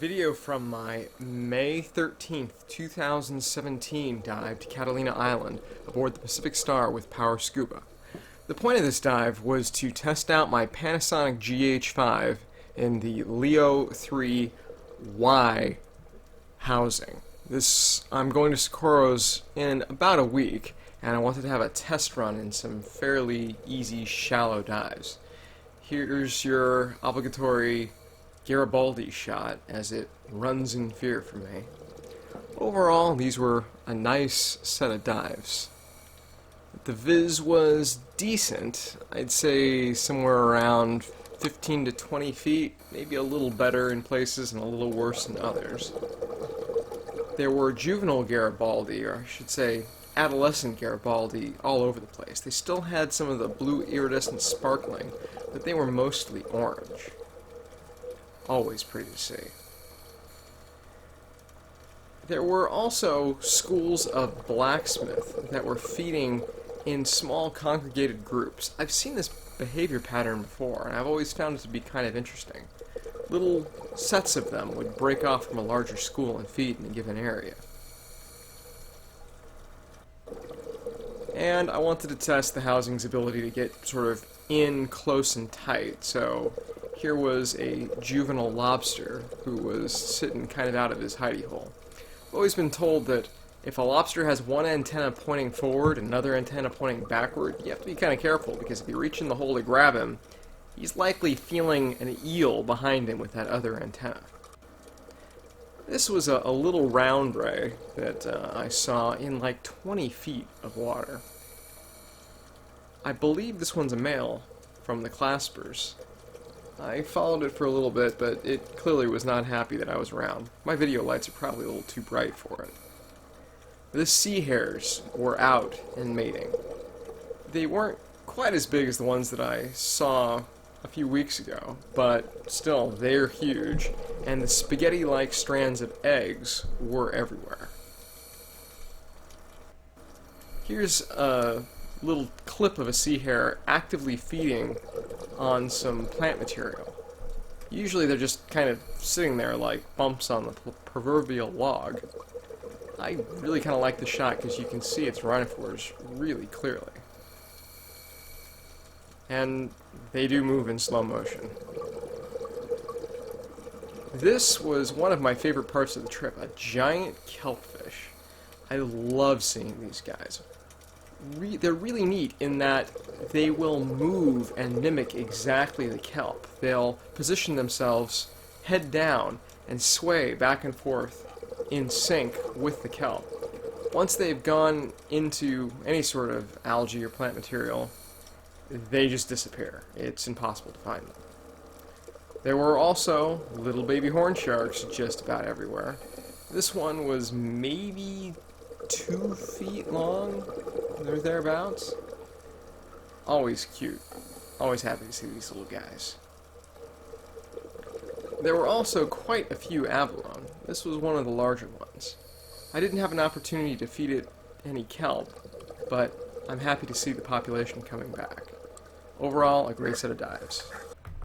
Video from my May 13th, 2017 dive to Catalina Island aboard the Pacific Star with Power Scuba. The point of this dive was to test out my Panasonic GH5 in the Leo 3Y housing. I'm going to Socorro's in about a week, and I wanted to have a test run in some fairly easy shallow dives. Here's your obligatory Garibaldi shot as it runs in fear for me. Overall, these were a nice set of dives. The viz was decent. I'd say somewhere around 15 to 20 feet, maybe a little better in places and a little worse in others. There were juvenile Garibaldi, or I should say adolescent Garibaldi, all over the place. They still had some of the blue iridescent sparkling, but they were mostly orange. Always pretty to see. There were also schools of blacksmith that were feeding in small congregated groups. I've seen this behavior pattern before, and I've always found it to be kind of interesting. Little sets of them would break off from a larger school and feed in a given area. And I wanted to test the housing's ability to get sort of in close and tight, so here was a juvenile lobster who was sitting kind of out of his hidey hole. I've always been told that if a lobster has one antenna pointing forward and another antenna pointing backward, you have to be kind of careful, because if you reach in the hole to grab him, he's likely feeling an eel behind him with that other antenna. This was a little round ray that I saw in like 20 feet of water. I believe this one's a male from the claspers. I followed it for a little bit, but it clearly was not happy that I was around. My video lights are probably a little too bright for it. The sea hares were out and mating. They weren't quite as big as the ones that I saw a few weeks ago, but still, they're huge, and the spaghetti-like strands of eggs were everywhere. Here's a little clip of a sea hare actively feeding on some plant material. Usually they're just kind of sitting there like bumps on the proverbial log. I really kind of like the shot because you can see its rhinophores really clearly. And they do move in slow motion. This was one of my favorite parts of the trip, a giant kelpfish. I love seeing these guys. They're really neat in that they will move and mimic exactly the kelp. They'll position themselves head down and sway back and forth in sync with the kelp. Once they've gone into any sort of algae or plant material, they just disappear. It's impossible to find them. There were also little baby horn sharks just about everywhere. This one was maybe 2 feet long, or thereabouts. Always cute. Always happy to see these little guys. There were also quite a few abalone. This was one of the larger ones. I didn't have an opportunity to feed it any kelp, but I'm happy to see the population coming back. Overall, a great set of dives.